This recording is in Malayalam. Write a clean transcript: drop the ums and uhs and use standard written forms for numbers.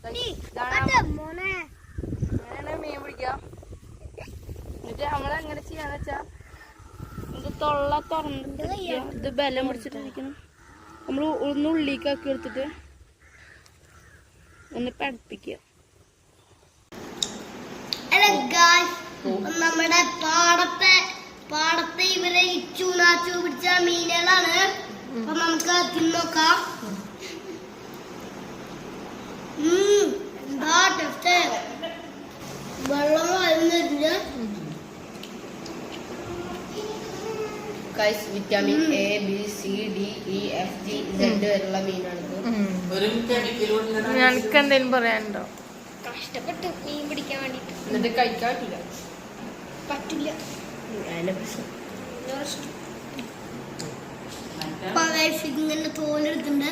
അങ്ങനെയാണ് മീൻ പിടിക്കുക. എന്നിട്ട് നമ്മളെങ്ങനെ ചെയ്യാന്ന് വെച്ചാ ഇത് തൊള്ള തുറന്നിട്ട് ഇത് ബലം പിടിച്ചിട്ടിരിക്കണം. നമ്മൾ ഒന്ന് ഉള്ളിക്കാക്കി എടുത്തിട്ട് ഒന്ന് പഠിപ്പിക്കുക. നമ്മുടെ പാടത്തെ ഇവരെ ചൂനാച്ചു പിടിച്ച മീനുകളാണ്. അപ്പൊ നമുക്ക് തിന്നോക്കാം. എന്താ ടേസ്റ്റ്. വെള്ളം വരുന്നുണ്ട്. Vitamin A B C D E F G Z വരെയുള്ള മീനാണിത്. ഞങ്ങൾക്ക് എന്തെങ്കിലും പറയാനുണ്ടോ? കഷ്ടപ്പെട്ട് മീൻ പിടിക്കാൻ വേണ്ടിട്ട് എന്നിട്ട് കഴിക്കാൻ പറ്റില്ല. അതിന്റെ പ്രശ്നം ഇങ്ങനെ തോലെടുത്തിട്ടുണ്ട്.